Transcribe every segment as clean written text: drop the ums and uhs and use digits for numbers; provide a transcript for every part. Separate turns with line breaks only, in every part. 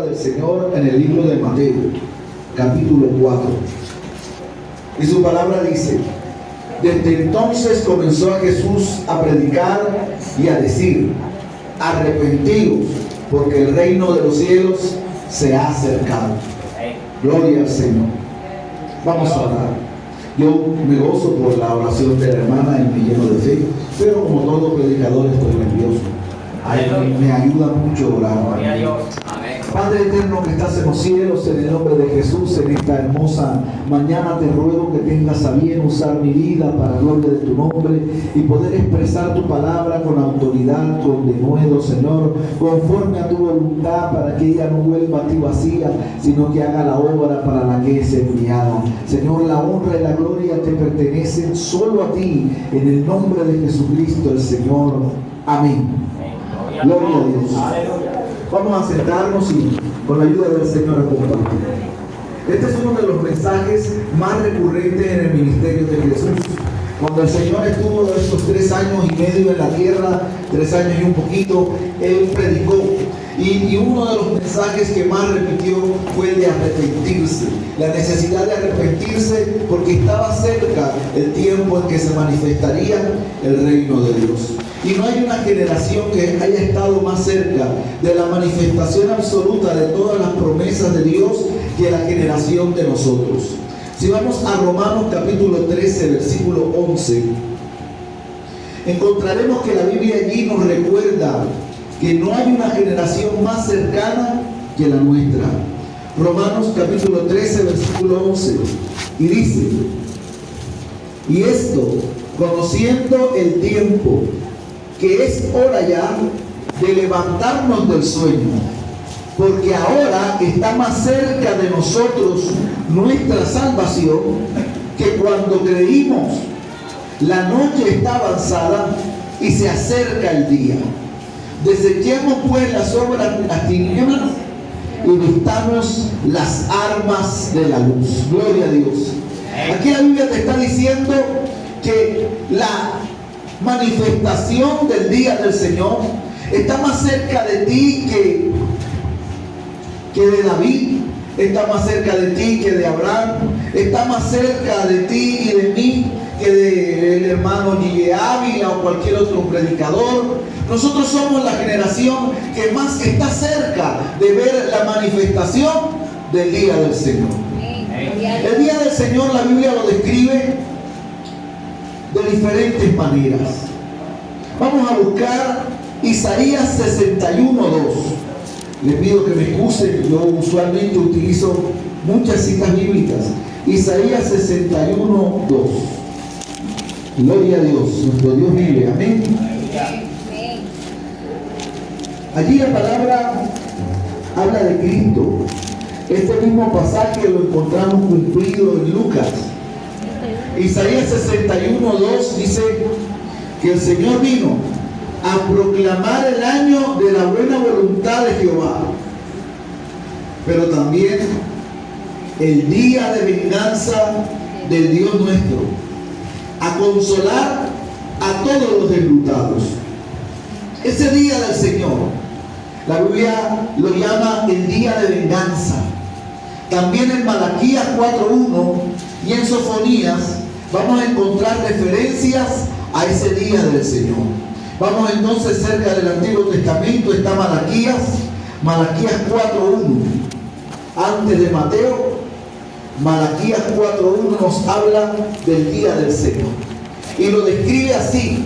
del Señor en el libro de Mateo, capítulo 4. Y su palabra dice: desde entonces comenzó a Jesús a predicar y a decir: arrepentidos, porque el reino de los cielos se ha acercado. Gloria al Señor. Vamos a orar. Yo me gozo por la oración de la hermana y me lleno de fe, pero como todo predicador estoy nervioso. Me ayuda mucho orar. Padre eterno que estás en los cielos, en el nombre de Jesús, en esta hermosa mañana te ruego que tengas a bien usar mi vida para la gloria de tu nombre y poder expresar tu palabra con autoridad, con denuedo, Señor, conforme a tu voluntad, para que ella no vuelva a ti vacía, sino que haga la obra para la que es enviada. Señor, la honra y la gloria te pertenecen solo a ti, en el nombre de Jesucristo el Señor. Amén. Gloria a Dios. Vamos a sentarnos y con la ayuda del Señor a compartir. Este es uno de los mensajes más recurrentes en el ministerio de Jesús. Cuando el Señor estuvo estos 3 años y medio en la tierra, 3 años y un poquito, Él predicó. Y uno de los mensajes que más repitió fue el de arrepentirse. La necesidad de arrepentirse porque estaba cerca el tiempo en que se manifestaría el reino de Dios. Y no hay una generación que haya estado más cerca de la manifestación absoluta de todas las promesas de Dios que la generación de nosotros. Si vamos a Romanos capítulo 13, versículo 11, encontraremos que la Biblia allí nos recuerda que no hay una generación más cercana que la nuestra. Romanos capítulo 13, versículo 11, y dice: y esto, conociendo el tiempo, que es hora ya de levantarnos del sueño, porque ahora está más cerca de nosotros nuestra salvación que cuando creímos. La noche está avanzada y se acerca el día. Desechemos pues las obras de las tinieblas y vistamos las armas de la luz. Gloria a Dios. Aquí la Biblia te está diciendo que la manifestación del día del Señor está más cerca de ti que de David, está más cerca de ti que de Abraham, está más cerca de ti y de mí que del hermano Gille Ávila o cualquier otro predicador. Nosotros somos la generación que más está cerca de ver la manifestación del día del Señor. El día del Señor la Biblia lo describe de diferentes maneras. Vamos a buscar Isaías 61:2. Les pido que me excusen, yo usualmente utilizo muchas citas bíblicas. Isaías 61:2. Gloria a Dios, nuestro Dios vive. Amén. Allí la palabra habla de Cristo. Este mismo pasaje lo encontramos cumplido en Lucas. Isaías 61:2 dice que el Señor vino a proclamar el año de la buena voluntad de Jehová, pero también el día de venganza del Dios nuestro, a consolar a todos los enlutados. Ese día del Señor, la Biblia lo llama el día de venganza. También en Malaquías 4:1 y en Sofonías vamos a encontrar referencias a ese día del Señor. Vamos entonces cerca del Antiguo Testamento, está Malaquías 4:1. Antes de Mateo, Malaquías 4:1 nos habla del día del Señor. Y lo describe así: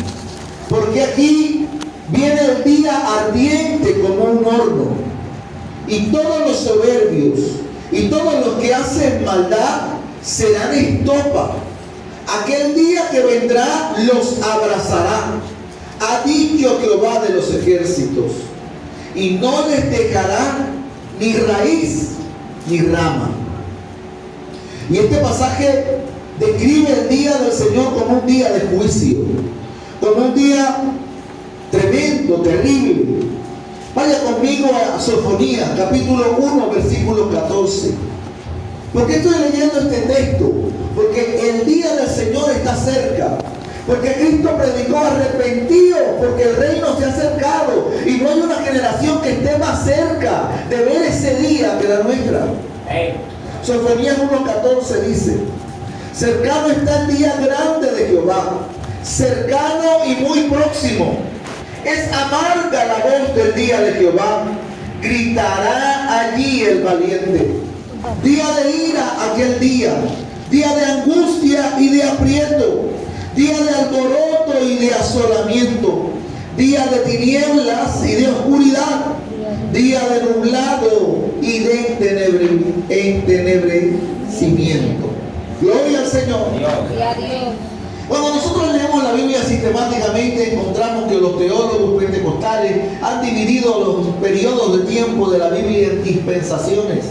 porque aquí viene el día ardiente como un horno, y todos los soberbios y todos los que hacen maldad serán estopa. Aquel día que vendrá los abrazará, ha dicho Jehová de los ejércitos, y no les dejará ni raíz ni rama. Y este pasaje describe el día del Señor como un día de juicio, como un día tremendo, terrible. Vaya conmigo a Sofonías, capítulo 1, versículo 14. ¿Por qué estoy leyendo este texto? Porque el día del Señor está cerca. Porque Cristo predicó: arrepentidos, porque el reino se ha acercado. Y no hay una generación que esté más cerca de ver ese día que la nuestra. Sofonías 1:14 dice: cercano está el día grande de Jehová, cercano y muy próximo. Es amarga la voz del día de Jehová, gritará allí el valiente. Día de ira aquel día, día de angustia y de aprieto, día de alboroto y de asolamiento, día de tinieblas y de oscuridad, día de nublado y de entenebrecimiento. Gloria al Señor.
Gloria a Dios.
Cuando nosotros leemos la Biblia sistemáticamente, encontramos que los teólogos pentecostales han dividido los periodos de tiempo de la Biblia en dispensaciones,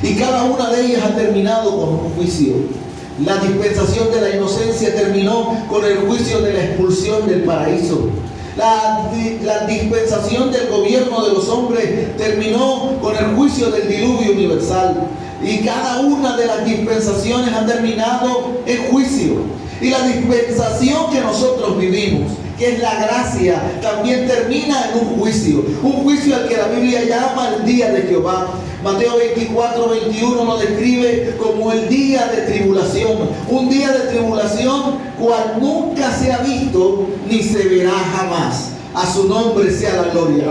y cada una de ellas ha terminado con un juicio. La dispensación de la inocencia terminó con el juicio de la expulsión del paraíso. La dispensación del gobierno de los hombres terminó con el juicio del diluvio universal. Y cada una de las dispensaciones ha terminado en juicio. Y la dispensación que nosotros vivimos, que es la gracia, también termina en un juicio al que la Biblia llama el día de Jehová. Mateo 24:21 lo describe como el día de tribulación, un día de tribulación cual nunca se ha visto ni se verá jamás. A su nombre sea la gloria.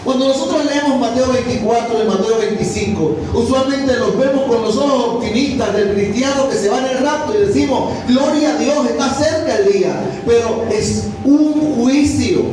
Cuando nosotros leemos Mateo 24 y Mateo 25, usualmente los vemos con los ojos optimistas del cristiano que se va en el rapto y decimos: gloria a Dios, está cerca el día. Pero es un juicio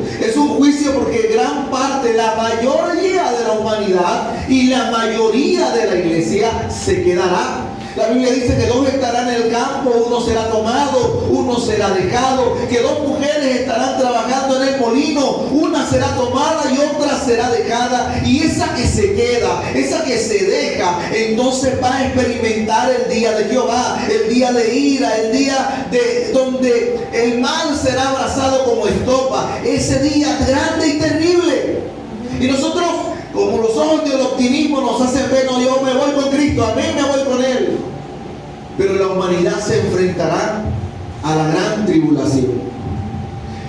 porque gran parte, la mayoría de la humanidad y la mayoría de la iglesia se quedará. La Biblia dice que 2 estarán en el campo, 1 será tomado, 1 será dejado, que 2 mujeres estarán trabajando en el molino, 1 será tomada y otra será dejada, y esa que se queda, esa que se deja, entonces va a experimentar el día de Jehová, el día de ira, el día de donde el mal será abrazado como estopa, ese día grande y terrible. Y nosotros, como los ojos del optimismo nos hacen ver: no, yo me voy con Cristo, amén, me voy con Él. Pero la humanidad se enfrentará a la gran tribulación.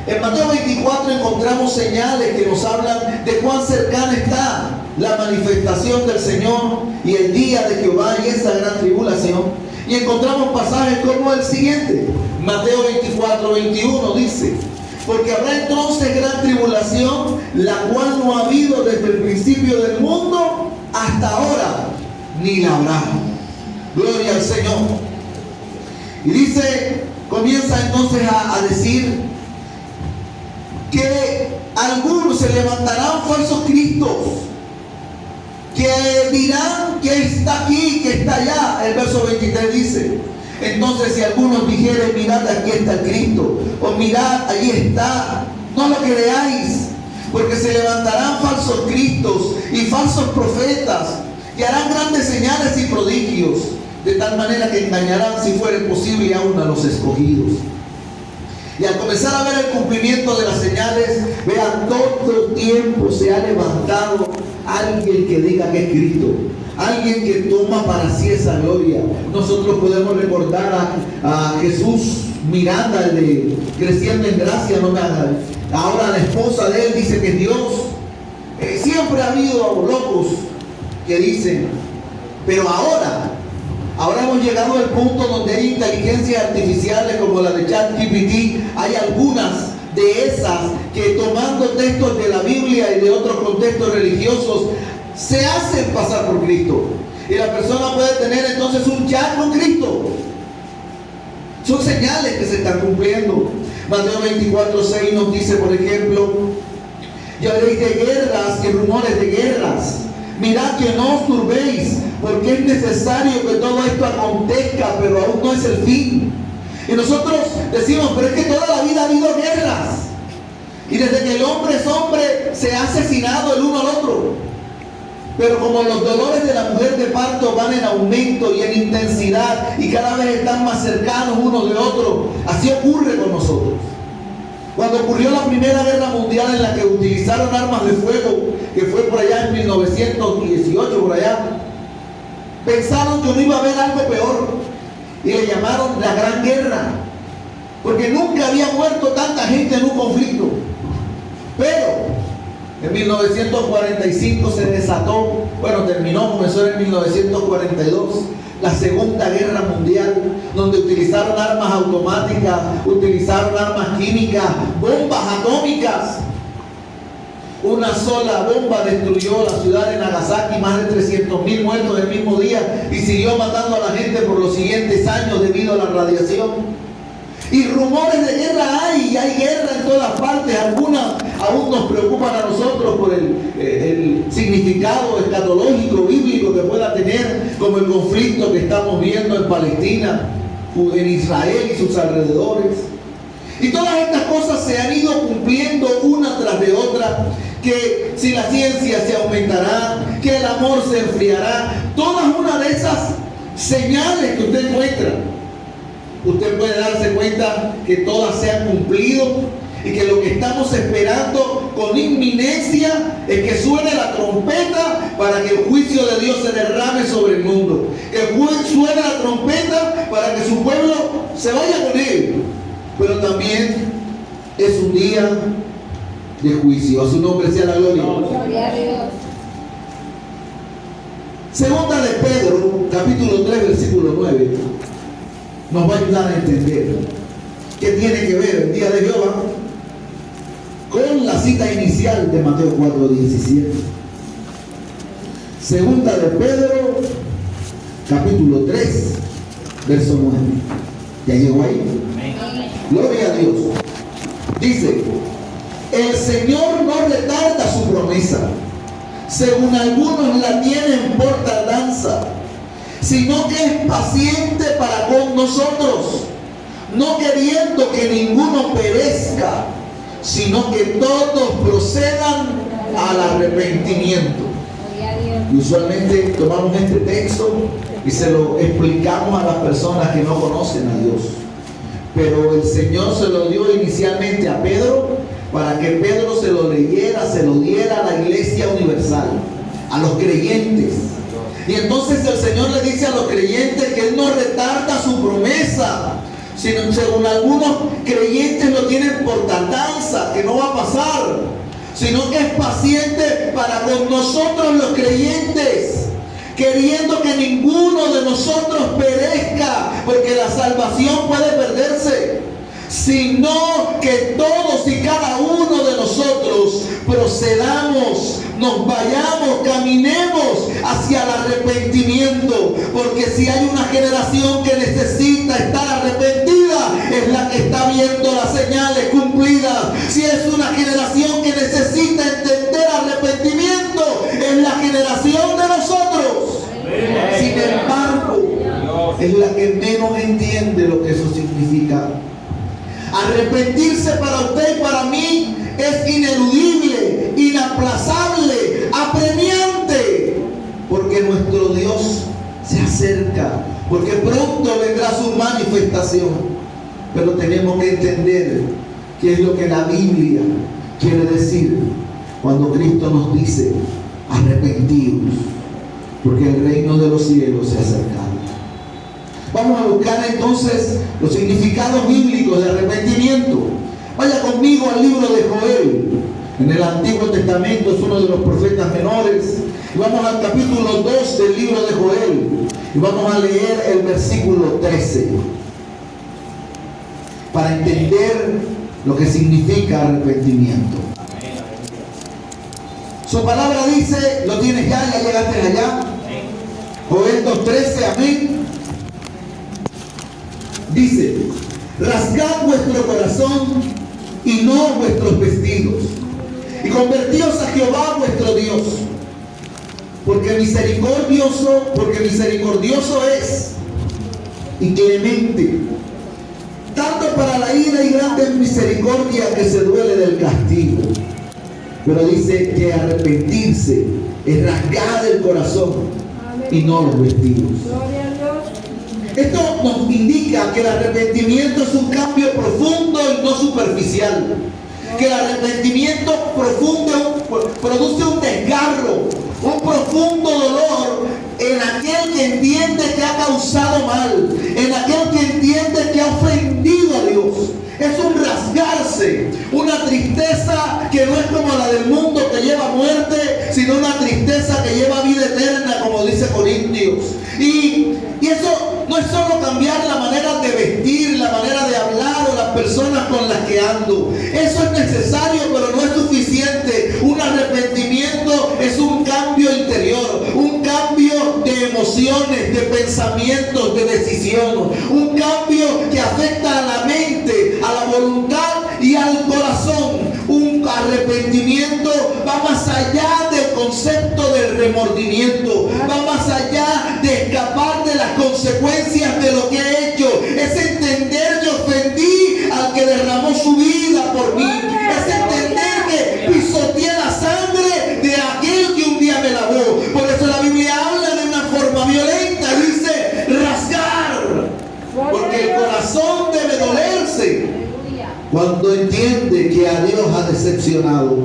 En Mateo 24 encontramos señales que nos hablan de cuán cercana está la manifestación del Señor y el día de Jehová y esa gran tribulación. Y encontramos pasajes como el siguiente. Mateo 24:21 dice: porque habrá entonces gran tribulación, la cual no ha habido desde el principio del mundo hasta ahora, ni la habrá. Gloria al Señor. Y dice, comienza entonces a decir que algunos se levantarán falsos cristos, que dirán que está aquí, que está allá. El verso 23 dice: entonces si algunos dijeren: mirad, aquí está el Cristo, o mirad, allí está, no lo creáis, porque se levantarán falsos cristos y falsos profetas, que harán grandes señales y prodigios, de tal manera que engañarán, si fuere posible, aún a los escogidos. Y al comenzar a ver el cumplimiento de las señales, vean, todo el tiempo se ha levantado alguien que diga que es Cristo, alguien que toma para sí esa gloria. Nosotros podemos recordar a Jesús Miranda, el de Creciendo en Gracia, ahora la esposa de él dice que es Dios. Siempre ha habido locos que dicen, pero ahora hemos llegado al punto donde hay inteligencias artificiales como la de ChatGPT. Hay algunas de esas que, tomando textos de la Biblia y de otros contextos religiosos, se hacen pasar por Cristo. Y la persona puede tener entonces un chat con Cristo. Son señales que se están cumpliendo. Mateo 24:6 nos dice, por ejemplo: ya veréis de guerras y rumores de guerras. Mirad que no os turbéis, porque es necesario que todo esto acontezca, pero aún no es el fin. Y nosotros decimos: pero es que toda la vida ha habido guerras. Y desde que el hombre es hombre, se ha asesinado el uno al otro. Pero como los dolores de la mujer de parto van en aumento y en intensidad, y cada vez están más cercanos unos de otros, así ocurre con nosotros. Cuando ocurrió la Primera Guerra Mundial, en la que utilizaron armas de fuego, que fue por allá en 1918, por allá, pensaron que no iba a haber algo peor, y le llamaron la Gran Guerra, porque nunca había muerto tanta gente en un conflicto. Pero En 1945 se desató, comenzó en 1942, la Segunda Guerra Mundial, donde utilizaron armas automáticas, utilizaron armas químicas, bombas atómicas. Una sola bomba destruyó la ciudad de Nagasaki, más de 300.000 muertos el mismo día, y siguió matando a la gente por los siguientes años debido a la radiación. Y rumores de guerra hay guerra en todas partes. Algunas aún nos preocupan a nosotros por el significado escatológico, bíblico que pueda tener, como el conflicto que estamos viendo en Palestina, en Israel y sus alrededores. Y todas estas cosas se han ido cumpliendo una tras de otra, que si la ciencia se aumentará, que el amor se enfriará, todas una de esas señales que usted encuentra. Usted puede darse cuenta que todas se han cumplido y que lo que estamos esperando con inminencia es que suene la trompeta para que el juicio de Dios se derrame sobre el mundo. Que suene la trompeta para que su pueblo se vaya con él. Pero también es un día de juicio. A su nombre sea la gloria.
Gloria a Dios.
Segunda de Pedro, capítulo 3, versículo 9, nos va a ayudar a entender qué tiene que ver el día de Jehová con la cita inicial de Mateo 4:17. Segunda de Pedro, capítulo 3, verso 9. ¿Ya llegó ahí? Gloria a Dios. Dice: el Señor no retarda su promesa, según algunos la tienen por tardanza, sino que es paciente para con nosotros, no queriendo que ninguno perezca, sino que todos procedan al arrepentimiento. Y usualmente tomamos este texto y se lo explicamos a las personas que no conocen a Dios. Pero el Señor se lo dio inicialmente a Pedro para que Pedro se lo leyera, se lo diera a la iglesia universal, a los creyentes. Y entonces el Señor le dice a los creyentes que Él no retarda su promesa, sino según algunos creyentes lo tienen por tardanza, que no va a pasar, sino que es paciente para con nosotros los creyentes, queriendo que ninguno de nosotros perezca, porque la salvación puede perderse, sino que todos y cada uno de nosotros procedamos, nos vayamos, caminemos hacia el arrepentimiento, porque si hay una generación que necesita estar arrepentida, es la que está viendo las señales cumplidas. Si es una generación que necesita entender arrepentimiento, es la generación de nosotros. Sin embargo, es la que menos entiende lo que eso significa. Arrepentirse para usted y para mí es ineludible, inaplazable, apremiante, porque nuestro Dios se acerca, porque pronto vendrá su manifestación. Pero tenemos que entender qué es lo que la Biblia quiere decir cuando Cristo nos dice: arrepentidos, porque el reino de los cielos se ha acercado. Vamos a buscar entonces los significados bíblicos de arrepentimiento. Vaya conmigo al libro de Joel. En el Antiguo Testamento es uno de los profetas menores. Y vamos al capítulo 2 del libro de Joel. Y vamos a leer el versículo 13. Para entender lo que significa arrepentimiento. Su palabra dice, lo tienes ya llegaste allá. Joel 2:13, amén. Dice: rasgad vuestro corazón y no vuestros vestidos, y convertíos a Jehová vuestro Dios, porque misericordioso es y clemente, tanto para la ira y grande misericordia, que se duele del castigo. Pero dice que arrepentirse es rasgar el corazón y no los vestidos. Esto nos indica que el arrepentimiento es un cambio profundo y no superficial. Que el arrepentimiento profundo produce un desgarro, un profundo dolor en aquel que entiende que ha causado mal, en aquel que entiende que ha ofendido a Dios, Es un rasgarse, una tristeza que no es como la del mundo que lleva muerte, sino una tristeza que lleva vida eterna, como dice Corintios. Y eso no es solo cambiar la manera de vestir, la manera de hablar o las personas con las que ando. Eso es necesario, pero no es suficiente. Un arrepentimiento es un cambio interior, un cambio de emociones, de pensamientos, de decisión, un cambio que afecta a la mente, a la voluntad y al corazón. Un arrepentimiento va más allá del concepto del remordimiento, va más allá de escapar de las consecuencias de lo que he hecho. Es entender que ofendí al que derramó su vida por mí. Es entender que pisoteé la sangre de aquel que un día me lavó. Por eso la Biblia habla de una forma violenta, dice rasgar, porque el corazón debe dolerse cuando entiende que a Dios ha decepcionado.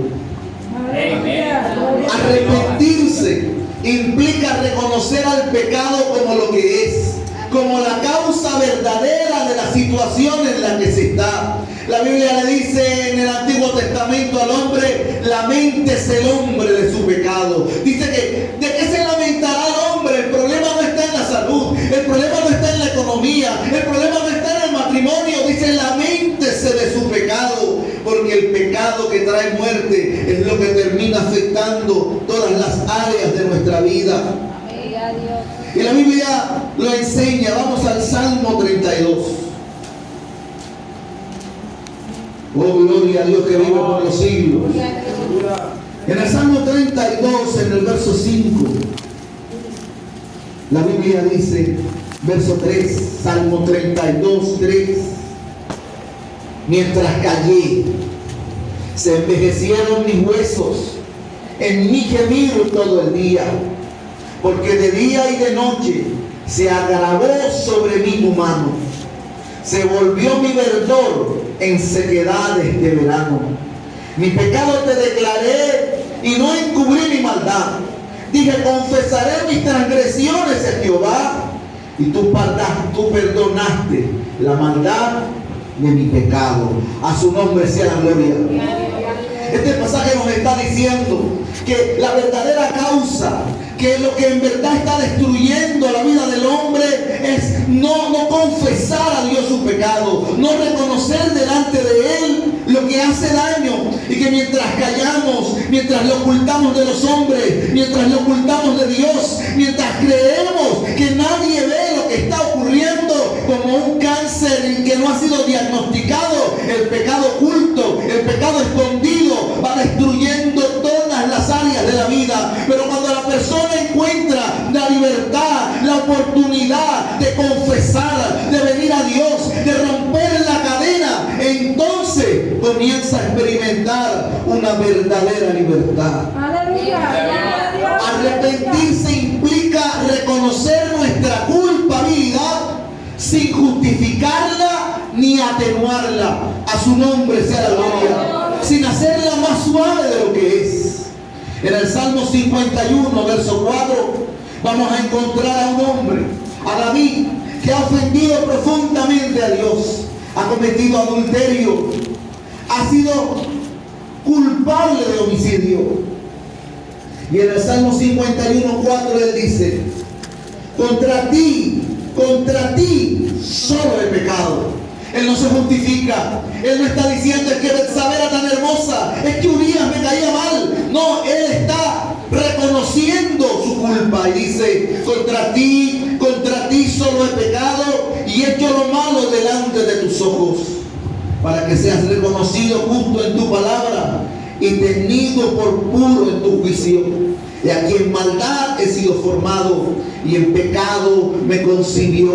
Arrepentirse implica reconocer al pecado como lo que es, como la causa verdadera de la situación en la que se está. La Biblia le dice en el Antiguo Testamento al hombre: laméntese el hombre de su pecado. Dice que ¿de qué se lamentará el hombre? El problema no está en la salud, el problema no está en la economía, el problema no está en el matrimonio. Dice: laméntese de su pecado, porque el pecado que trae muerte es lo que termina afectando todas las áreas de nuestra vida. Y la Biblia lo enseña. Vamos al Salmo 32. Oh, gloria a Dios que vive por los siglos. En el Salmo 32, en el verso 5, la Biblia dice, verso 3, Salmo 32, 3: mientras callé, se envejecieron mis huesos, en mi gemir todo el día, porque de día y de noche se agravó sobre mí tu mano. Se volvió mi verdor en sequedades de verano. Mi pecado te declaré y no encubrí mi maldad. Dije: confesaré mis transgresiones a Jehová, y tú perdonaste la maldad de mi pecado. A su nombre sea la gloria. Este pasaje nos está diciendo que la verdadera causa, que lo que en verdad está destruyendo la vida del hombre, es no confesar a Dios su pecado, no reconocer delante de Él lo que hace daño, y que mientras callamos, mientras lo ocultamos de los hombres, mientras lo ocultamos de Dios, mientras creemos que nadie ve lo que está ocurriendo, como un cáncer que no ha sido diagnosticado, el pecado oculto, el pecado escondido va destruyendo todas las áreas de la vida. Pero cuando la persona encuentra la libertad, la oportunidad de confesar, de venir a Dios, de romper la cadena, entonces comienza a experimentar una verdadera libertad. Arrepentirse implica reconocer nuestra culpabilidad sin justificarla ni atenuarla. A su nombre sea la gloria. Sin hacerla más suave de lo que es. En el Salmo 51, verso 4, vamos a encontrar a un hombre, a David, que ha ofendido profundamente a Dios, ha cometido adulterio, ha sido culpable de homicidio. Y en el Salmo 51, 4, él dice: contra ti solo he pecado. Él no se justifica. Él no está diciendo: es que Betsabé era tan hermosa, es que Urías me caía mal. No, él está reconociendo su culpa y dice: contra ti solo he pecado y he hecho lo malo delante de tus ojos, para que seas reconocido justo en tu palabra y tenido por puro en tu juicio. Y aquí en maldad he sido formado, y en pecado me concibió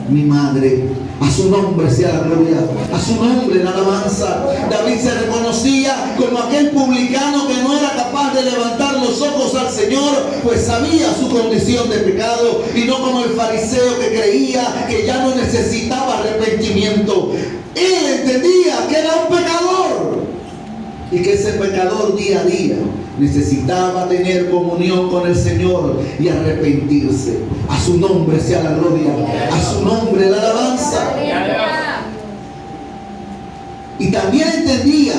mi madre. A su nombre sea la gloria, a su nombre la alabanza. David se reconocía como aquel publicano que no era capaz de levantar los ojos al Señor, pues sabía su condición de pecado, y no como el fariseo que creía que ya no necesitaba arrepentimiento. Él entendía que era un pecador, y que ese pecador día a día necesitaba tener comunión con el Señor y arrepentirse. A su nombre sea la gloria, a su nombre la alabanza. Y también entendía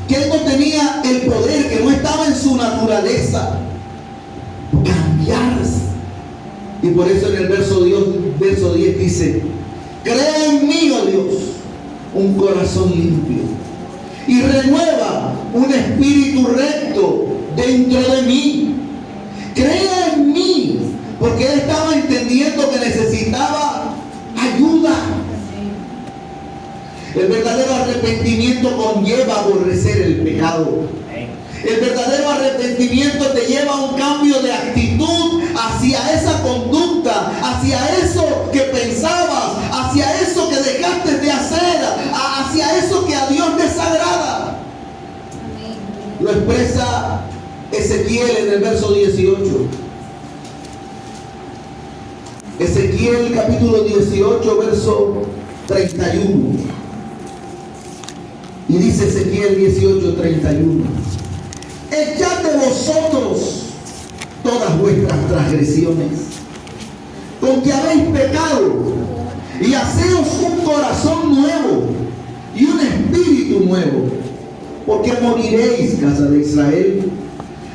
que él no tenía el poder, que no estaba en su naturaleza cambiarse. Y por eso en el verso 10 dice: crea en mí, oh Dios, un corazón limpio y renueva un espíritu recto dentro de mí. Crea en mí, porque él estaba entendiendo que necesitaba ayuda. El verdadero arrepentimiento conlleva aborrecer el pecado. El verdadero arrepentimiento te lleva a un cambio de actitud hacia esa conducta, hacia eso que pensabas, hacia eso que dejaste de hacer, hacia eso que a Dios desagrada. Lo expresa Ezequiel en el verso 18. Ezequiel capítulo 18, verso 31. Y dice Ezequiel 18, 31. Echad de vosotros todas vuestras transgresiones, con que habéis pecado, y haceos un corazón nuevo y un espíritu nuevo, porque moriréis, casa de Israel,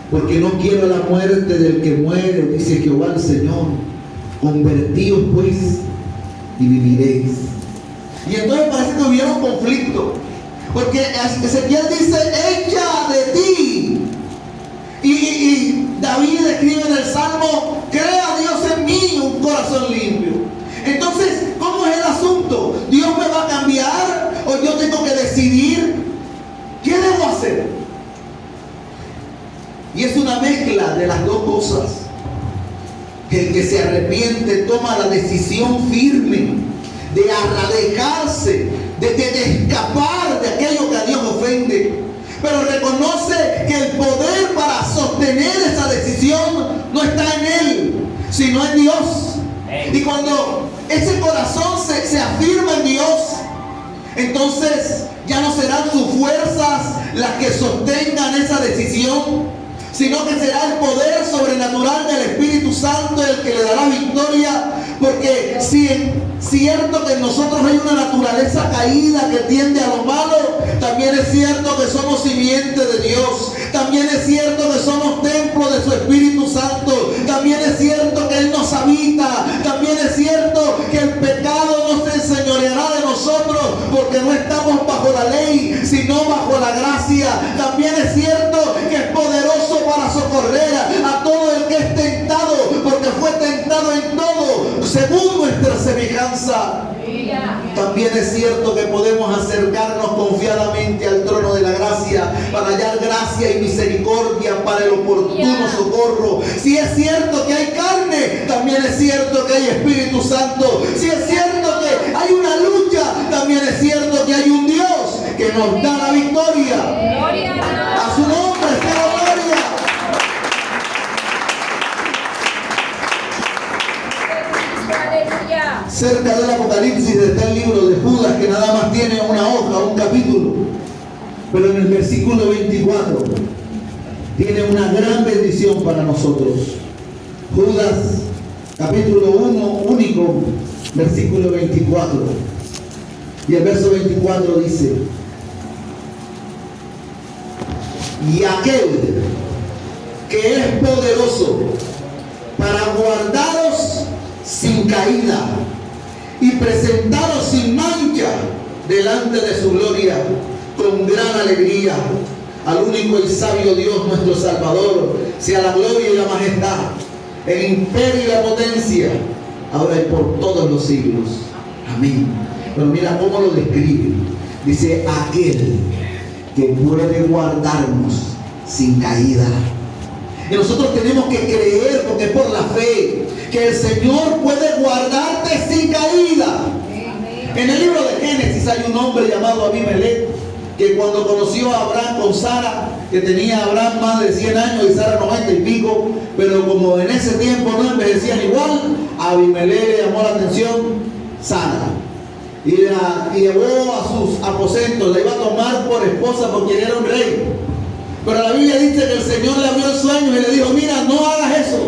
porque no quiero la muerte del que muere, dice Jehová el Señor. Convertíos pues y viviréis. Y entonces parece que hubiera un conflicto, porque Ezequiel dice: echa de ti. Y David escribe en el Salmo: crea Dios en mí un corazón limpio. Entonces, ¿cómo es el asunto? ¿Dios me va a cambiar o yo tengo que decidir qué debo hacer? Y es una mezcla de las dos cosas. El que se arrepiente toma la decisión firme de alejarse, de escapar de aquello que a Dios ofende, pero reconoce que el poder para sostener esa decisión no está en él, sino en Dios. Y cuando ese corazón se afirma en Dios, entonces ya no serán sus fuerzas las que sostengan esa decisión, sino que será el poder sobrenatural del Espíritu Santo el que le dará victoria. Porque si es cierto que en nosotros hay una naturaleza caída que tiende a lo malo, también es cierto que somos simiente de Dios. También es cierto que somos templo de su Espíritu Santo. También es cierto que Él nos habita. También es cierto que el pecado no se enseñoreará de nosotros, porque no estamos bajo la ley, sino bajo la gracia. También es cierto que es poderoso para socorrer a todo el que es tentado, porque fue tentado en todo según nuestra semejanza. También es cierto que podemos acercarnos confiadamente al trono de la gracia para hallar gracia y misericordia para el oportuno socorro. Si es cierto que hay carne, también es cierto que hay Espíritu Santo. Si es cierto que hay una lucha, también es cierto que hay un Dios que nos da la victoria. A su nombre sea la gloria. Cerca del Apocalipsis está el libro de Judas, que nada más tiene una hoja, un capítulo. Pero en el versículo 24 tiene una gran bendición para nosotros. Judas, capítulo 1, único, versículo 24. Y el verso 24 dice: y aquel que es poderoso para guardaros sin caída y presentaros sin mancha delante de su gloria con gran alegría. Al único y sabio Dios nuestro Salvador sea la gloria y la majestad, el imperio y la potencia, ahora y por todos los siglos. Amén. Pero mira cómo lo describe. Dice: aquel que puede guardarnos sin caída. Y nosotros tenemos que creer, porque es por la fe, que el Señor puede guardarte sin caída. En el libro de Génesis hay un hombre llamado Abimelech, que cuando conoció a Abraham con Sara, que tenía Abraham más de 100 años y Sara 90 y pico, pero como en ese tiempo no envejecían igual, a Abimelech le llamó la atención Sara. Y llevó a sus aposentos, la iba a tomar por esposa porque era un rey. Pero la Biblia dice que el Señor le abrió el sueño y le dijo: mira, no hagas eso,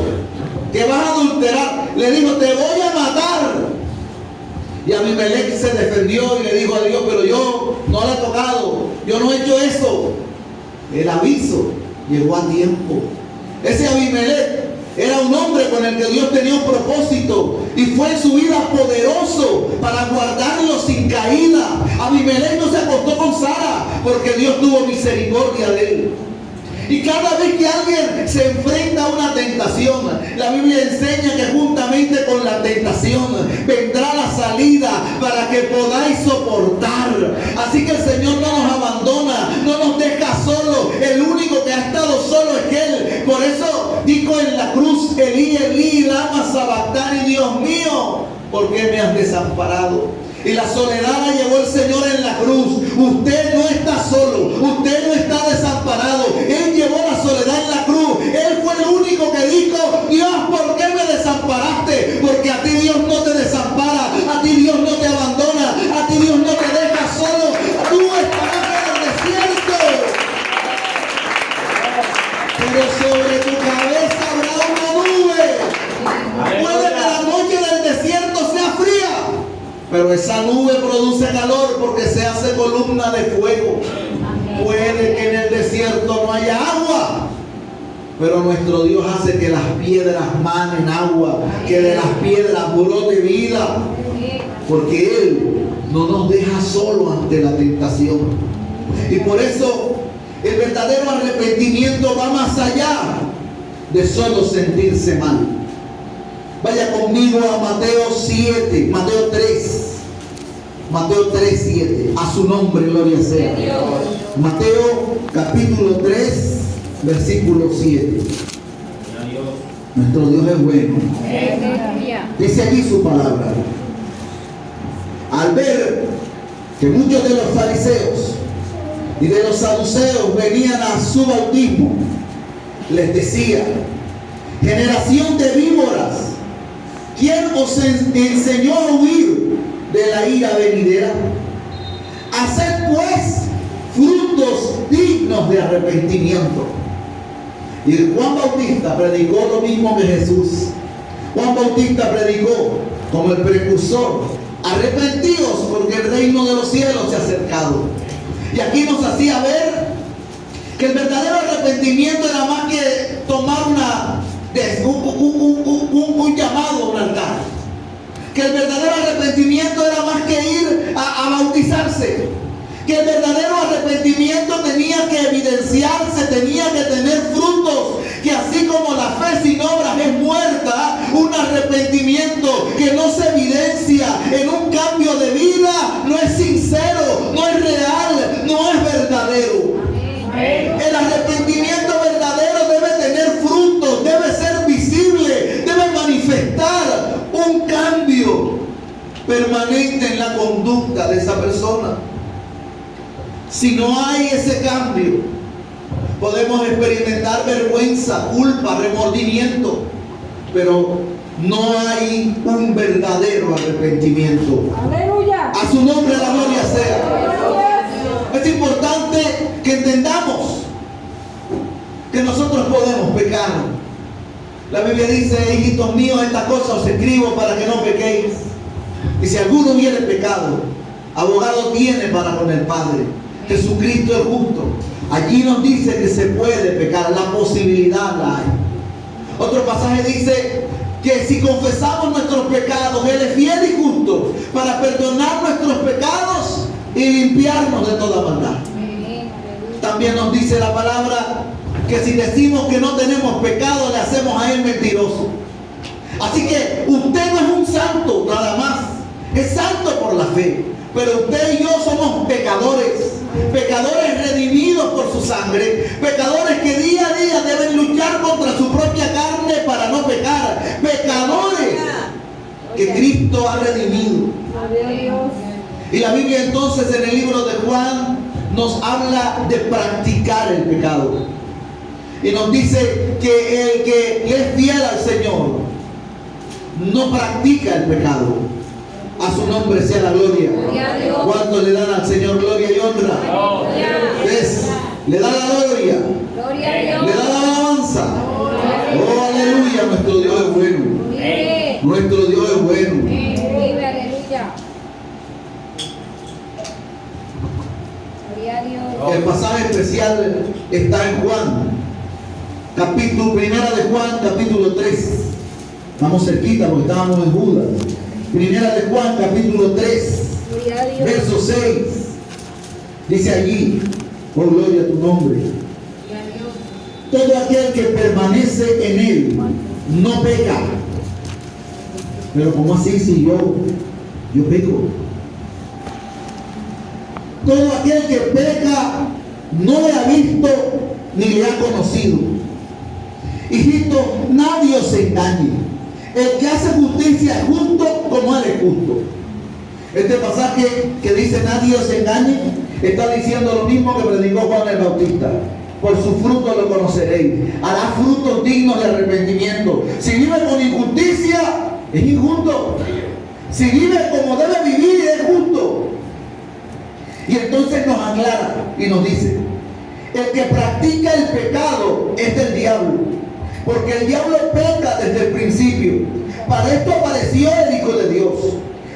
que vas a adulterar. Le dijo: te voy a matar. Y Abimelech se defendió y le dijo a Dios, pero yo no la he tocado, yo no he hecho eso. El aviso llegó a tiempo. Ese Abimelech era un hombre con el que Dios tenía un propósito y fue en su vida poderoso para guardarlo sin caída. Abimelech no se acostó con Sara porque Dios tuvo misericordia de él. Y cada vez que alguien se enfrenta a una tentación, la Biblia enseña que juntamente con la tentación vendrá la salida para que podáis soportar. Así que el Señor no nos abandona, no nos deja solo. El único que ha estado solo es Él. Por eso dijo en la cruz, Elí, Elí, lama sabactani, Dios mío, ¿por qué me has desamparado? Y la soledad la llevó el Señor en la cruz. Usted no está solo, usted no está desamparado. Él llevó la soledad en la cruz. Él fue el único que dijo, Dios, ¿por qué me desamparaste? Porque a ti Dios no te desampara, a ti Dios no te abandona, a ti Dios no te deja solo. Tú estarás en el desierto, pero sobre tu cabeza habrá una nube. Puede que la noche del desierto sea fría, pero esa nube produce calor porque se hace columna de fuego. Puede que en el desierto no haya agua, pero nuestro Dios hace que las piedras manen agua, que de las piedras brote vida, porque Él no nos deja solo ante la tentación. Y por eso el verdadero arrepentimiento va más allá de solo sentirse mal. Vaya conmigo a Mateo 7, Mateo 3. Mateo 3, 7. A su nombre, gloria sea. Mateo capítulo 3, versículo 7. Nuestro Dios es bueno. Dice aquí su palabra. Al ver que muchos de los fariseos y de los saduceos venían a su bautismo, les decía: generación de víboras, ¿quién os enseñó a huir de la ira venidera? Haced pues frutos dignos de arrepentimiento. Y Juan Bautista predicó lo mismo que Jesús. Juan Bautista predicó como el precursor: arrepentíos porque el reino de los cielos se ha acercado. Y aquí nos hacía ver que el verdadero arrepentimiento era más que tomar un llamado a un altar. Que el verdadero arrepentimiento era más que ir a bautizarse. Que el verdadero arrepentimiento tenía que evidenciarse, tenía que tener frutos. Que así como la fe sin obras es muerta, un arrepentimiento que no se evidencia en un cambio de vida no es sincero, no es real, no es verdadero. El arrepentimiento verdadero debe tener frutos, debe ser visible, debe manifestar un cambio permanente en la conducta de esa persona. Si no hay ese cambio, podemos experimentar vergüenza, culpa, remordimiento, pero no hay un verdadero arrepentimiento. ¡Aleluya! A su nombre la gloria sea. Es importante que entendamos que nosotros podemos pecar. La Biblia dice: hijitos míos, estas cosas os escribo para que no pequéis. Y si alguno hubiere pecado, abogado tiene para con el Padre, Jesucristo el justo. Allí nos dice que se puede pecar, la posibilidad la hay. Otro pasaje dice que si confesamos nuestros pecados, Él es fiel y justo para perdonar nuestros pecados y limpiarnos de toda maldad. También nos dice la palabra que si decimos que no tenemos pecado, le hacemos a Él mentiroso. Así que usted no es un santo nada más, es santo por la fe, pero usted y yo somos pecadores, pecadores redimidos por su sangre, pecadores que día a día deben luchar contra su propia carne para no pecar, pecadores que Cristo ha redimido. Y la Biblia entonces en el libro de Juan nos habla de practicar el pecado. Y nos dice que el que es fiel al Señor no practica el pecado. A su nombre sea la gloria. ¿Cuánto le dan al Señor gloria y honra? ¿Ves? Le da la gloria. Le da la alabanza. Oh, aleluya. Nuestro Dios es bueno. Nuestro Dios es bueno. El pasaje especial está en Juan, primera de Juan, capítulo 3. Estamos cerquita porque estábamos en Judas. Primera de Juan, capítulo 3, verso 6. Dice allí, oh gloria a tu nombre. Todo aquel que permanece en él no peca. Pero ¿cómo así si yo peco? Todo aquel que peca no le ha visto ni le ha conocido. Hijito, nadie os engañe. El que hace justicia es justo como él es justo. Este pasaje que dice nadie os engañe está diciendo lo mismo que predicó Juan el Bautista. Por su fruto lo conoceréis. Hará frutos dignos de arrepentimiento. Si vive con injusticia, es injusto. Si vive como debe vivir, es justo. Y entonces nos aclara y nos dice: el que practica el pecado es del diablo, porque el diablo peca desde el principio. Para esto apareció el Hijo de Dios,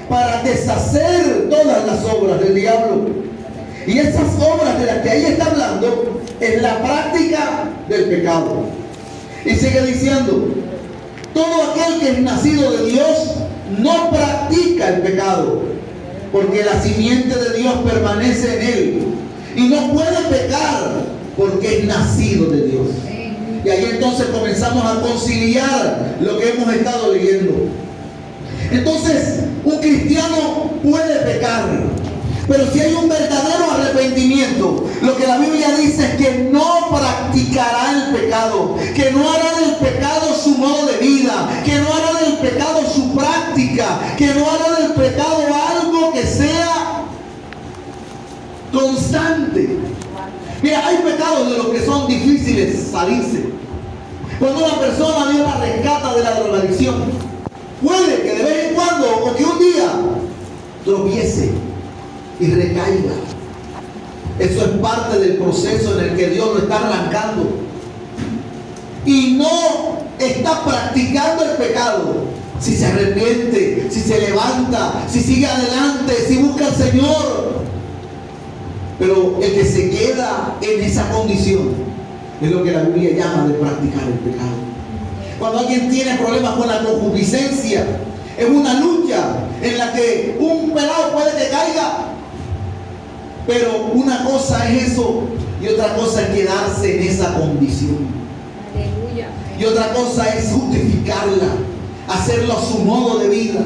para deshacer todas las obras del diablo. Y esas obras de las que ahí está hablando es la práctica del pecado. Y sigue diciendo: todo aquel que es nacido de Dios no practica el pecado, porque la simiente de Dios permanece en él y no puede pecar porque es nacido de Dios. Y ahí entonces comenzamos a conciliar lo que hemos estado leyendo. Entonces, un cristiano puede pecar, pero si hay un verdadero arrepentimiento, lo que la Biblia dice es que no practicará el pecado, que no hará del pecado su modo de vida, que no hará del pecado su práctica, que no hará del pecado algo que sea constante. Mira, hay pecados de los que son difíciles salirse. Cuando una persona Dios la rescata de la drogadicción, puede que de vez en cuando o que un día tropiece y recaiga. Eso es parte del proceso en el que Dios lo está arrancando. Y no está practicando el pecado. Si se arrepiente, si se levanta, si sigue adelante, si busca al Señor. Pero el que se queda en esa condición es lo que la Biblia llama de practicar el pecado. Cuando alguien tiene problemas con la concupiscencia, es una lucha en la que un pelado puede que caiga. Pero una cosa es eso y otra cosa es quedarse en esa condición. Aleluya. Y otra cosa es justificarla, hacerlo a su modo de vida.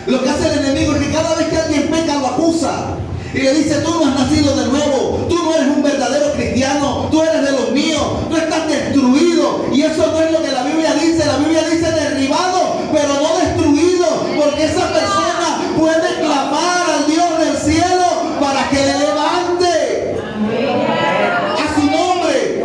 Lo que hace el enemigo es que cada vez que alguien peca lo acusa y le dice: tú no has nacido de nuevo, tú no eres un verdadero cristiano, tú eres de los míos, tú estás destruido. Y eso no es lo que la Biblia dice. La Biblia dice derribado, pero no destruido, porque esa persona puede clamar al Dios del cielo para que le levante a su nombre.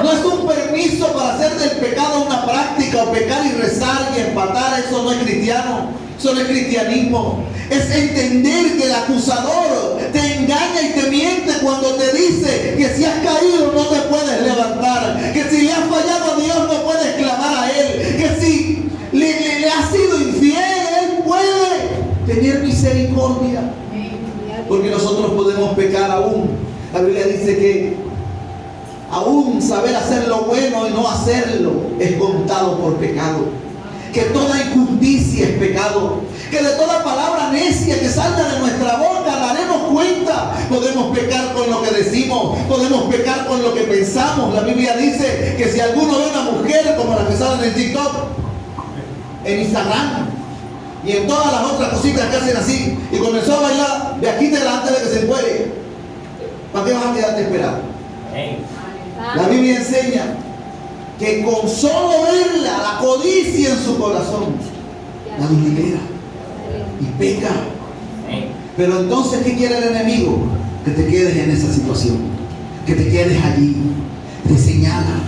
No es un permiso para hacer del pecado una práctica o pecar y rezar y empatar. Eso no es cristiano. Eso no es cristianismo. Es entender que el acusador te engaña y te miente cuando te dice que si has caído no te puedes levantar, que si le has fallado a Dios no puedes clamar a Él, que si le has sido infiel, Él puede tener misericordia. Porque nosotros podemos pecar aún. La Biblia dice que aún saber hacer lo bueno y no hacerlo es contado por pecado. Que toda injusticia es pecado. Que de toda palabra necia que salga de nuestra boca daremos cuenta. Podemos pecar con lo que decimos, podemos pecar con lo que pensamos. La Biblia dice que si alguno ve a una mujer como la que sale en TikTok, en Instagram y en todas las otras cositas que hacen así, y comenzó a bailar de aquí delante de que se muere, ¿para qué vas a quedarte esperando? La Biblia enseña que con solo verla, la codicia en su corazón la libera y peca. Pero entonces, ¿qué quiere el enemigo? Que te quedes en esa situación, que te quedes allí. Te señala.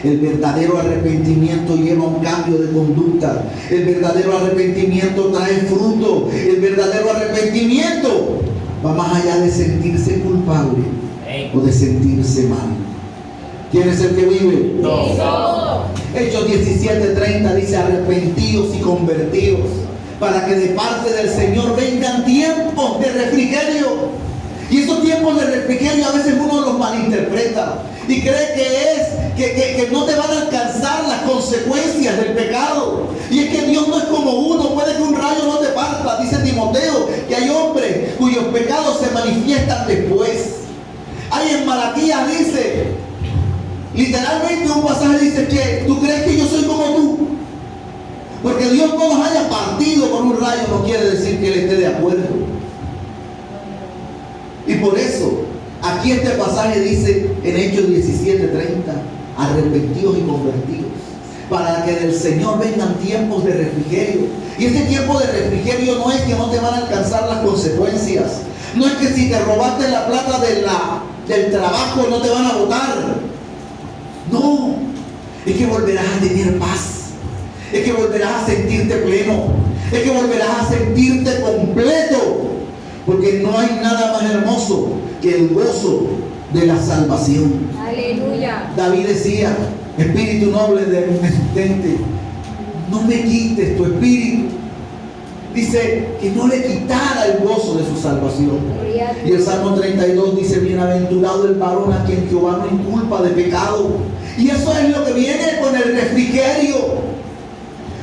El verdadero arrepentimiento lleva un cambio de conducta. El verdadero arrepentimiento trae fruto. El verdadero arrepentimiento va más allá de sentirse culpable o de sentirse mal. ¿Quién es el que vive? No. Hechos 17:30 dice: arrepentíos y convertíos, para que de parte del Señor vengan tiempos de refrigerio. Y esos tiempos de refrigerio a veces uno los malinterpreta y cree que no te van a alcanzar las consecuencias del pecado. Y es que Dios no es como uno, puede que un rayo no te parta. Dice Timoteo que hay hombres cuyos pecados se manifiestan después. Hay en Malaquías, dice, literalmente un pasaje dice que tú crees que yo soy como tú. Porque Dios no nos haya partido con un rayo no quiere decir que Él esté de acuerdo. Y por eso, aquí este pasaje dice en Hechos 17:30, arrepentidos y convertidos, para que del Señor vengan tiempos de refrigerio. Y este tiempo de refrigerio no es que no te van a alcanzar las consecuencias. No es que si te robaste la plata del trabajo no te van a botar. No, es que volverás a tener paz. Es que volverás a sentirte pleno. Es que volverás a sentirte completo. Porque no hay nada más hermoso que el gozo de la salvación.
Aleluya.
David decía, espíritu noble de mi sustente, no me quites tu espíritu. Dice que no le quitara el gozo de su salvación. Y el Salmo 32 dice, bienaventurado el varón a quien Jehová no inculpa de pecado. Y eso es lo que viene con el refrigerio.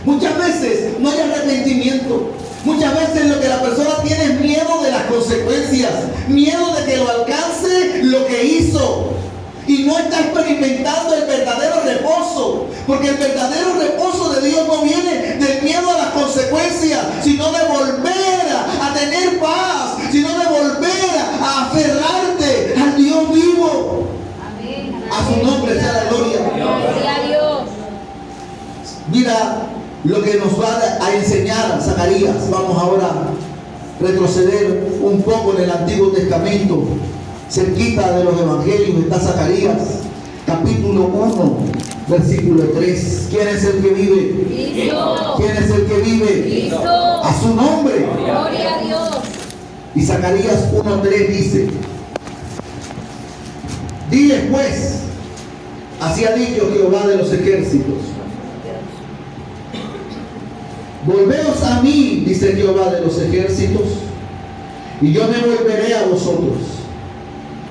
Muchas veces no hay arrepentimiento. Muchas veces lo que la persona tiene es miedo de las consecuencias, miedo de que lo alcance lo que hizo. Y no está experimentando el verdadero reposo. Porque el verdadero reposo de Dios no viene del miedo a las consecuencias, sino de volver a tener paz, sino de volver a aferrarte al Dios vivo.
Amén.
A su nombre sea la gloria.
Gloria a Dios.
Mira lo que nos va a enseñar Zacarías. Vamos ahora a retroceder un poco en el Antiguo Testamento. Cerquita de los evangelios está Zacarías, capítulo 1, versículo 3. ¿Quién es el que vive?
Cristo.
¿Quién es el que vive?
Cristo.
A su nombre.
Gloria a Dios.
Y Zacarías 1:3 dice, diles pues, así ha dicho Jehová de los ejércitos, volveos a mí, dice Jehová de los ejércitos, y yo me volveré a vosotros,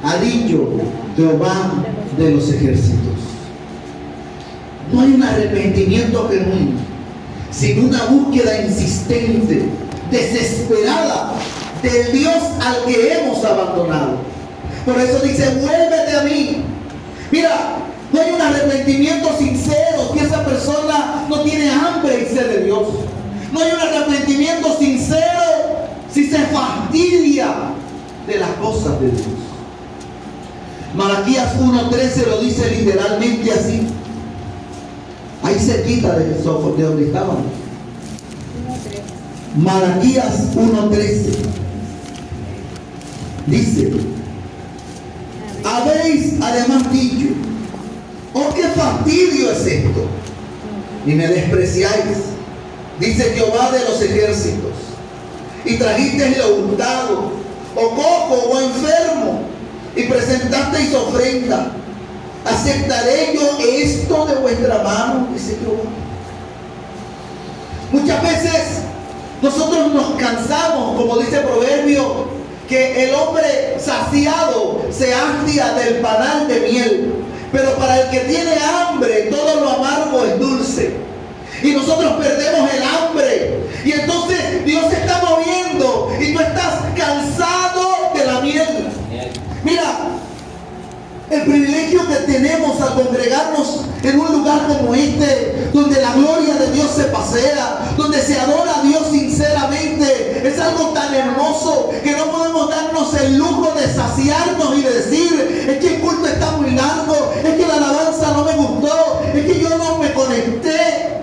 ha dicho Jehová de los ejércitos. No hay un arrepentimiento genuino, sino una búsqueda insistente, desesperada, del Dios al que hemos abandonado. Por eso dice, vuélvete a mí. Mira, no hay un arrepentimiento sincero si esa persona no tiene hambre y sed de Dios. No hay un arrepentimiento sincero si se fastidia de las cosas de Dios. Malaquías 1:13 lo dice literalmente así. Ahí cerquita de donde estábamos. Malaquías 1:13 dice, habéis además dicho, oh, qué fastidio es esto, y me despreciáis, dice Jehová de los ejércitos, y trajisteis lo hurtado, o cojo, o enfermo, y presentasteis ofrenda. ¿Aceptaré yo esto de vuestra mano? Dice Jehová. Muchas veces nosotros nos cansamos, como dice Proverbio, que el hombre saciado se hastia del panal de miel, pero para el que tiene hambre todo lo amargo es dulce. Y nosotros perdemos el hambre, y entonces Dios se está moviendo y tú estás cansado de la miel. Mira, el privilegio que tenemos al congregarnos en un lugar como este, donde la gloria de Dios se pasea, donde se adora a Dios sinceramente, es algo tan hermoso que no podemos darnos el lujo de saciarnos y de decir, es que el culto está muy largo, es que la alabanza no me gustó, es que yo no me conecté.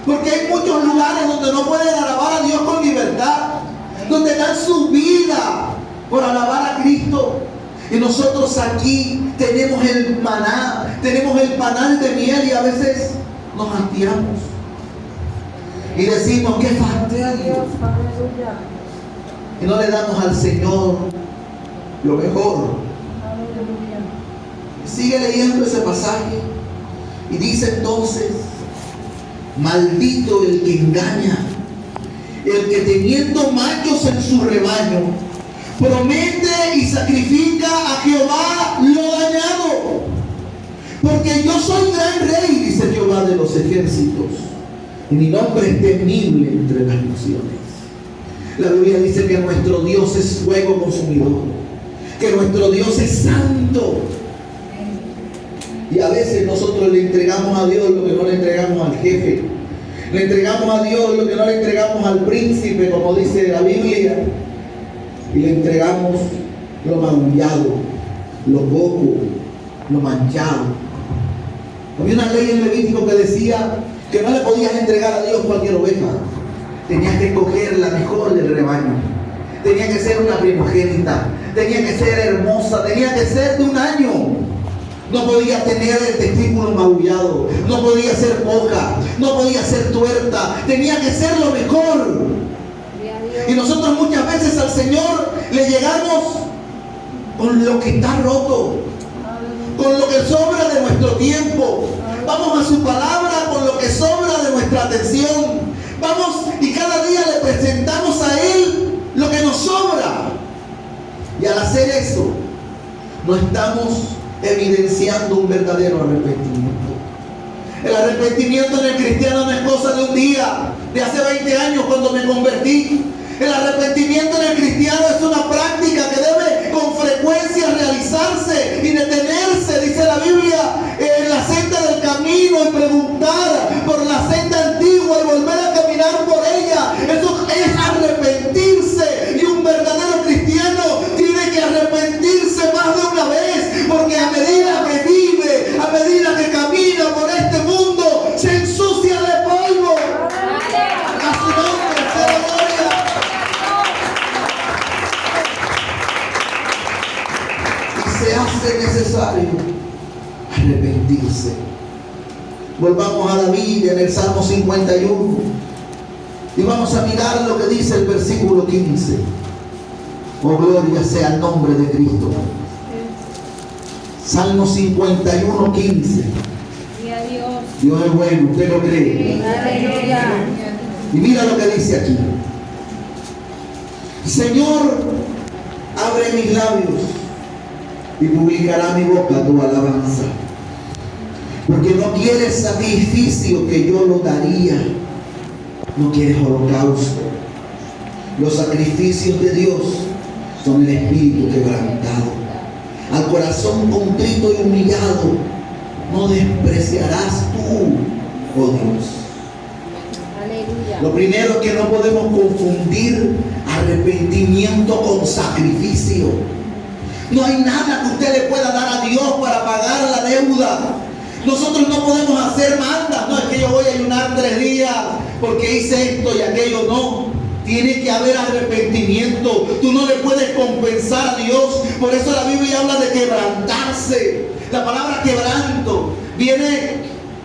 Porque hay muchos lugares donde no pueden alabar a Dios con libertad, donde dan su vida por alabar a Cristo. Y nosotros aquí tenemos el maná, tenemos el panal de miel, y a veces nos hastiamos y decimos, qué fastidio, y no le damos al Señor lo mejor. Sigue leyendo ese pasaje y dice entonces, maldito el que engaña, el que teniendo machos en su rebaño, promete y sacrifica a Jehová lo dañado. Porque yo soy gran rey, dice Jehová de los ejércitos, y mi nombre es temible entre las naciones. La Biblia dice que nuestro Dios es fuego consumidor, que nuestro Dios es santo. Y a veces nosotros le entregamos a Dios lo que no le entregamos al jefe. Le entregamos a Dios lo que no le entregamos al príncipe, como dice la Biblia. Y le entregamos lo magullado, lo coco, lo manchado. Había una ley en Levítico que decía que no le podías entregar a Dios cualquier oveja. Tenías que escoger la mejor del rebaño. Tenía que ser una primogénita. Tenía que ser hermosa. Tenía que ser de un año. No podía tener el testículo magullado. No podía ser coja. No podía ser tuerta. Tenía que ser lo mejor. Y nosotros muchas veces al Señor le llegamos con lo que está roto, con lo que sobra de nuestro tiempo. Vamos a su palabra con lo que sobra de nuestra atención. Vamos y cada día le presentamos a Él lo que nos sobra. Y al hacer eso, no estamos evidenciando un verdadero arrepentimiento. El arrepentimiento en el cristiano no es cosa de un día, de hace 20 años cuando me convertí. El arrepentimiento en el cristiano es una práctica que debe con frecuencia realizarse y detenerse, dice la Biblia, en la senda del camino y preguntar por la senda antigua y volver a caminar por ella. Eso es arrepentirse, y un verdadero cristiano tiene que arrepentirse más de una vez, porque a medida que vive, a medida que camina por este mundo, se ensucia de polvo. A su nombre sea la gloria. Se hace necesario arrepentirse. Volvamos a David en el Salmo 51 y vamos a mirar lo que dice el versículo 15. Oh, gloria sea el nombre de Cristo. Salmo 51, 15. Dios es bueno, usted lo cree. Y mira lo que dice aquí. Señor, abre mis labios y publicará mi boca tu alabanza. Porque no quieres sacrificio que yo lo daría. No quieres holocausto. Los sacrificios de Dios son el espíritu quebrantado. Al corazón contrito y humillado no despreciarás tú, oh Dios.
Aleluya.
Lo primero es que no podemos confundir arrepentimiento con sacrificio. No hay nada que usted le pueda dar a Dios para pagar la deuda. Nosotros no podemos hacer mandas. No es que yo voy a ayunar 3 días porque hice esto y aquello. No. Tiene que haber arrepentimiento. Tú no le puedes compensar a Dios. Por eso la Biblia habla de quebrantarse. La palabra quebranto viene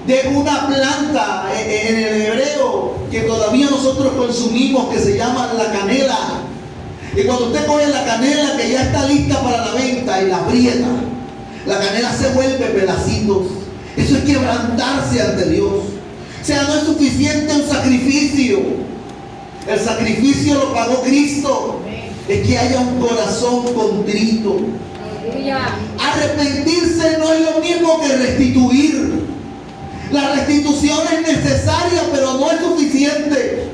de una planta en el hebreo que todavía nosotros consumimos, que se llama la canela. Y cuando usted coge la canela que ya está lista para la venta y la aprieta, la canela se vuelve pedacitos. Eso es quebrantarse ante Dios. O sea, no es suficiente un sacrificio. El sacrificio lo pagó Cristo. Es que haya un corazón contrito. Arrepentirse no es lo mismo que restituir. La restitución es necesaria, pero no es suficiente.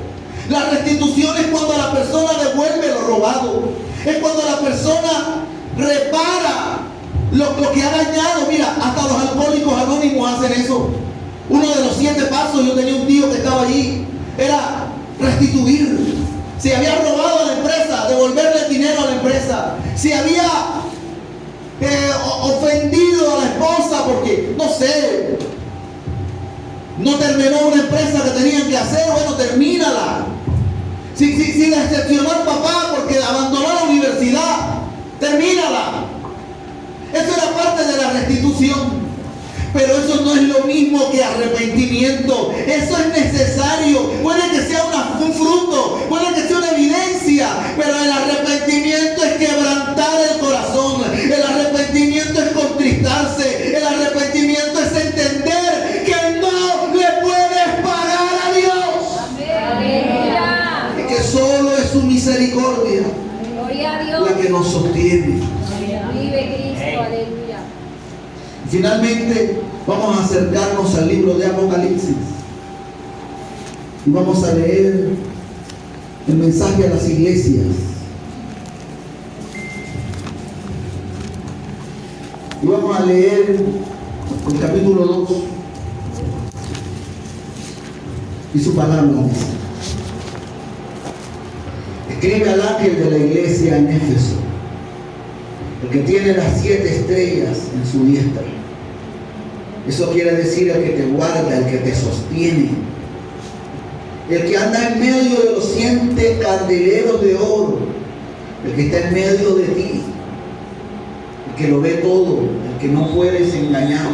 La restitución es cuando la persona devuelve lo robado. Es cuando la persona repara lo que ha dañado. Mira, hasta los alcohólicos anónimos hacen eso. Uno de los 7 pasos, yo tenía un tío que estaba allí, era restituir. Si había robado a la empresa, devolverle dinero a la empresa. Si había ofendido a la esposa porque, no sé, no terminó una empresa que tenían que hacer, bueno, termínala. Si decepcionó al papá porque abandonó la universidad, termínala. Eso era parte de la restitución. Pero eso no es lo mismo que arrepentimiento. Eso es necesario. Puede que sea un fruto, puede que sea una evidencia, pero el arrepentimiento es quebrantar el corazón. El arrepentimiento es contristarse. El arrepentimiento es entender que no le puedes pagar a Dios.
Aleluya.
Que solo es su misericordia.
Gloria a Dios.
la que nos sostiene.
Vive Cristo, aleluya.
Finalmente, vamos a acercarnos al libro de Apocalipsis y vamos a leer el mensaje a las iglesias. Y vamos a leer el capítulo 2 y su palabra dice: escribe al ángel de la iglesia en Éfeso, el que tiene las 7 estrellas en su diestra. Eso quiere decir el que te guarda, el que te sostiene, el que anda en medio de los 7 candeleros de oro, el que está en medio de ti, el que lo ve todo, el que no puedes engañar.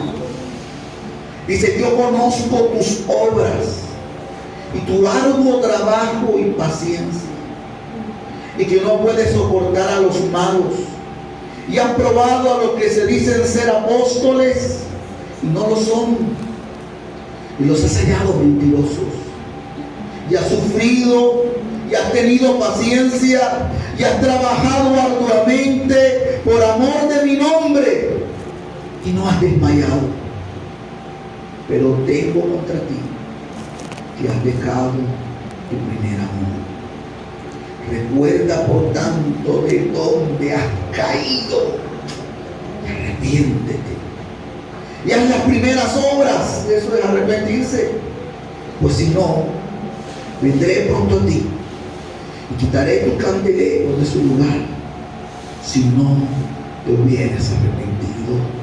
Dice: yo conozco tus obras y tu arduo trabajo y paciencia, y que no puedes soportar a los malos, y has probado a los que se dicen ser apóstoles y no lo son, y los has hallado mentirosos, y has sufrido y has tenido paciencia y has trabajado arduamente por amor de mi nombre y no has desmayado. Pero tengo contra ti que has dejado tu primer amor. Recuerda por tanto de dónde has caído y arrepiéntete y haz las primeras obras. Eso es arrepentirse. Pues si no, vendré pronto a ti y quitaré tu candelero de su lugar si no te hubieras arrepentido.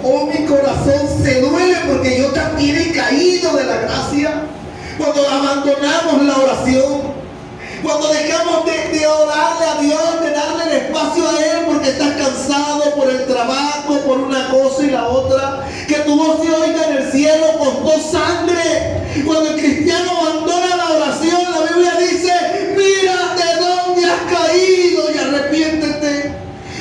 Oh, mi corazón se duele porque yo también he caído de la gracia. Cuando abandonamos la oración, cuando dejamos de orarle a Dios, de darle el espacio a Él porque estás cansado por el trabajo, por una cosa y la otra, que tu voz se oiga en el cielo costó sangre. Cuando el cristiano abandona la oración, la Biblia dice: mira de dónde has caído y arrepiéntete.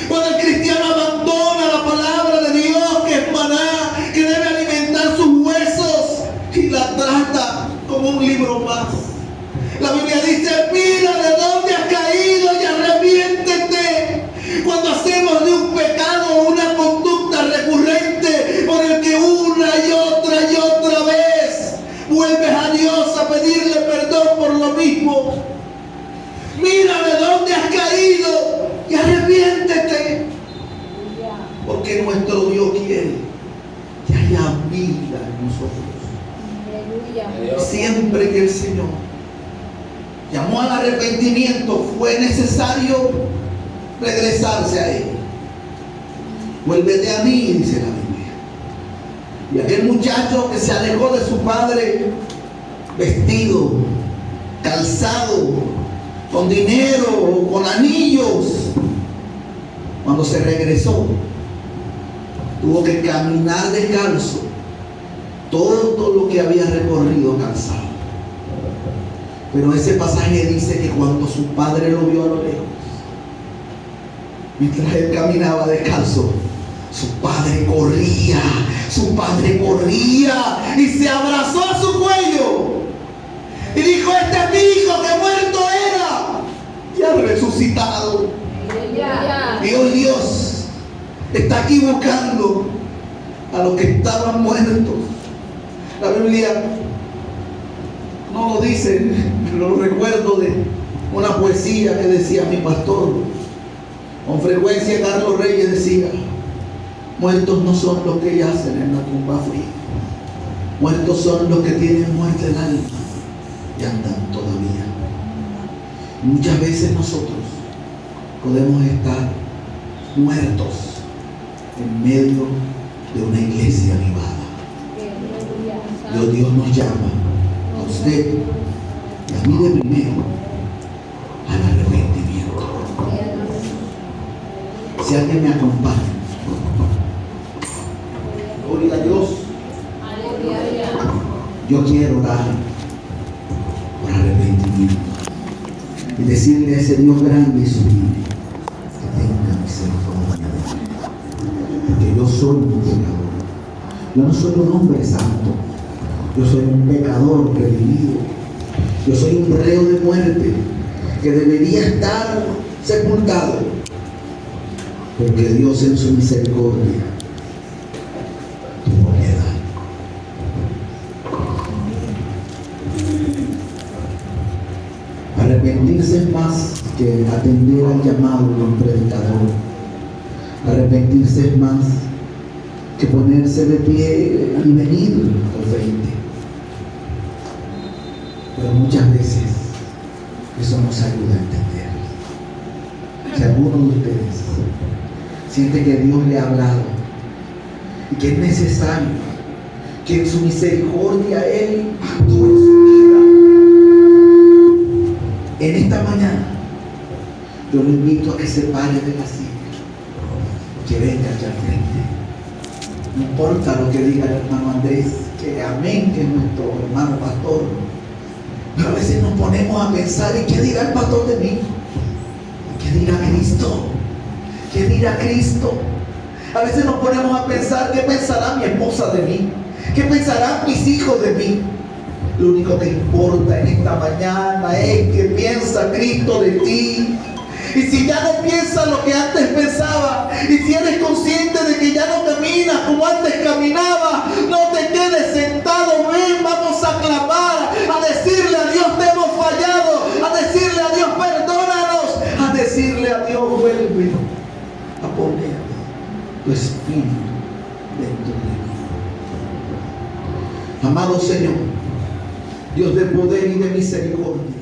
Cuando el cristiano abandona la palabra de Dios, que es maná, que debe alimentar sus huesos, y la trata como un libro más, la Biblia dice: mira de dónde has caído y arrepiéntete. Cuando hacemos de un pecado una conducta recurrente por el que una y otra vez vuelves a Dios a pedirle perdón por lo mismo, mira de dónde has caído y arrepiéntete. Porque nuestro Dios quiere que haya vida en nosotros. Siempre que el Señor llamó al arrepentimiento, fue necesario regresarse a Él. Vuélvete a mí, dice la Biblia. Y aquel muchacho que se alejó de su padre, vestido, calzado, con dinero, con anillos, cuando se regresó, tuvo que caminar descalzo todo lo que había recorrido calzado. Pero ese pasaje dice que cuando su padre lo vio a lo lejos, mientras él caminaba descalzo, su padre corría y se abrazó a su cuello y dijo: este es mi hijo que muerto era y ha resucitado. Y hoy Dios está aquí buscando a los que estaban muertos. La Biblia no lo dice, pero lo recuerdo de una poesía que decía mi pastor. Con frecuencia Carlos Reyes decía: muertos no son los que yacen en la tumba fría, muertos son los que tienen muerte en alma y andan todavía. Y muchas veces nosotros podemos estar muertos en medio de una iglesia avivada. Pero Dios nos llama a usted y a mí de primero al arrepentimiento. Si alguien me acompaña, gloria a Dios. Yo quiero orar por arrepentimiento y decirle a ese Dios grande y sublime que tenga misericordia de mí, porque yo soy un pecador. Yo no soy un hombre santo, yo soy un pecador redimido. Yo soy un reo de muerte que debería estar sepultado, porque Dios en su misericordia tuvo piedad. Arrepentirse es más que atender al llamado de un predicador. Arrepentirse es más que ponerse de pie y venir al frente. Pero muchas veces eso nos ayuda a entender. Si alguno de ustedes siente que Dios le ha hablado y que es necesario que en su misericordia Él actúe en su vida, en esta mañana yo lo invito a que se pare de la silla, que venga aquí al frente. No importa lo que diga el hermano Andrés, que amén, que es nuestro hermano pastor. Pero a veces nos ponemos a pensar: ¿y qué dirá el pastor de mí? ¿Qué dirá Cristo? ¿Qué dirá Cristo? A veces nos ponemos a pensar: ¿qué pensará mi esposa de mí? ¿Qué pensarán mis hijos de mí? Lo único que importa en esta mañana es que piensa Cristo de ti. Y si ya no piensas lo que antes pensaba, y si eres consciente de que ya no caminas como antes caminaba, no te quedes sentado. Ven, vamos a clamar, a decirle a Dios: te hemos fallado, a decirle a Dios: perdónanos, a decirle a Dios: vuelve a poner tu espíritu dentro de mí. Amado Señor, Dios de poder y de misericordia,